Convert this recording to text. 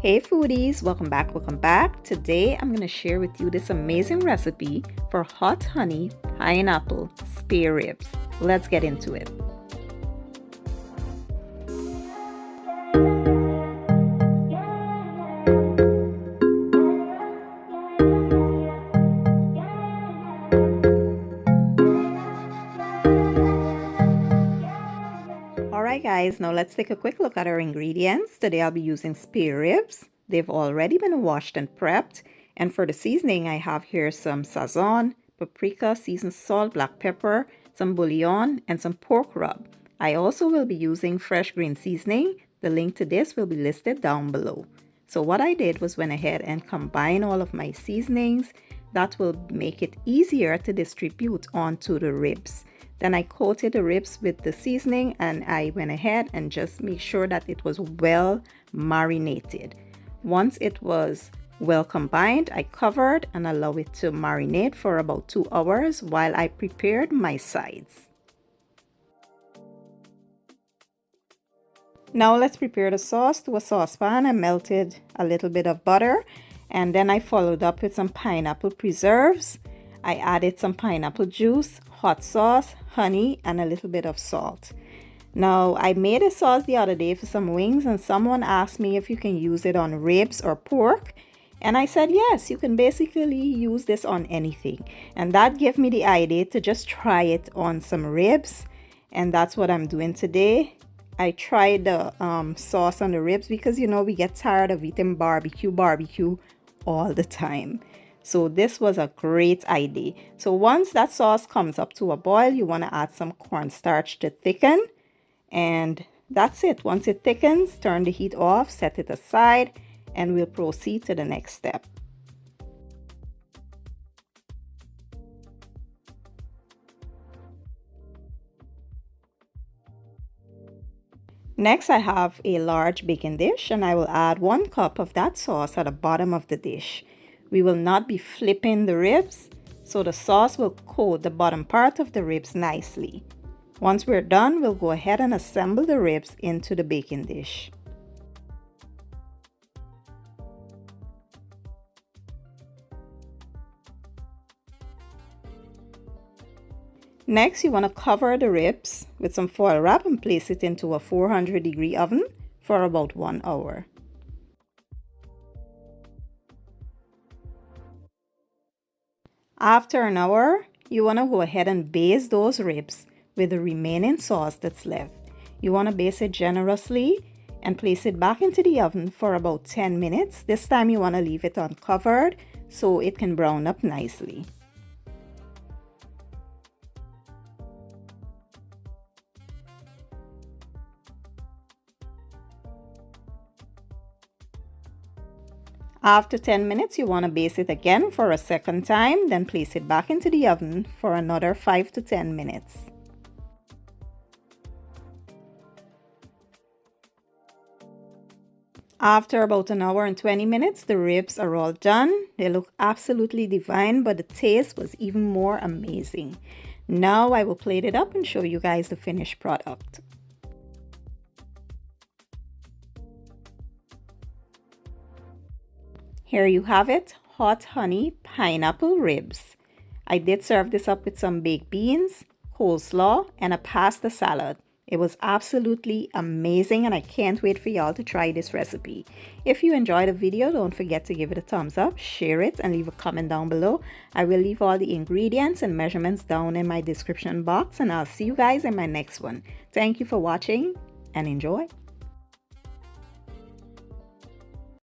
Hey foodies, welcome back. Today I'm going to share with you this amazing recipe for hot honey pineapple spare ribs. Let's get into it. Alright guys, now let's take a quick look at our ingredients. Today I'll be using spare ribs. They've already been washed and prepped. And for the seasoning, I have here some sazon, paprika, seasoned salt, black pepper, some bouillon, and some pork rub. I also will be using fresh green seasoning. The link to this will be listed down below. So what I did was went ahead and combine all of my seasonings. That will make it easier to distribute onto the ribs. Then I coated the ribs with the seasoning and I went ahead and just made sure that it was well marinated. Once it was well combined, I covered and allowed it to marinate for about 2 hours while I prepared my sides. Now let's prepare the sauce. To a saucepan, I melted a little bit of butter and then I followed up with some pineapple preserves. I added some pineapple juice, hot sauce, honey, and a little bit of salt. Now, I made a sauce the other day for some wings and someone asked me if you can use it on ribs or pork. And I said, yes, you can basically use this on anything. And that gave me the idea to just try it on some ribs. And that's what I'm doing today. I tried the sauce on the ribs because, you know, we get tired of eating barbecue all the time. So this was a great idea. So once that sauce comes up to a boil, you want to add some cornstarch to thicken. And that's it. Once it thickens, turn the heat off, set it aside, and we'll proceed to the next step. Next, I have a large baking dish and I will add 1 cup of that sauce at the bottom of the dish. We will not be flipping the ribs, so the sauce will coat the bottom part of the ribs nicely. Once we're done, we'll go ahead and assemble the ribs into the baking dish. Next, you want to cover the ribs with some foil wrap and place it into a 400-degree oven for about 1 hour. After an hour, you want to go ahead and baste those ribs with the remaining sauce that's left. You want to baste it generously and place it back into the oven for about 10 minutes. This time you want to leave it uncovered so it can brown up nicely. After 10 minutes, you want to baste it again for a second time, then place it back into the oven for another 5 to 10 minutes. After about an hour and 20 minutes, the ribs are all done. They look absolutely divine, but the taste was even more amazing. Now I will plate it up and show you guys the finished product. Here you have it, hot honey pineapple ribs. I did serve this up with some baked beans, coleslaw, and a pasta salad. It was absolutely amazing and I can't wait for y'all to try this recipe. If you enjoyed the video, don't forget to give it a thumbs up, share it, and leave a comment down below. I will leave all the ingredients and measurements down in my description box and I'll see you guys in my next one. Thank you for watching and enjoy.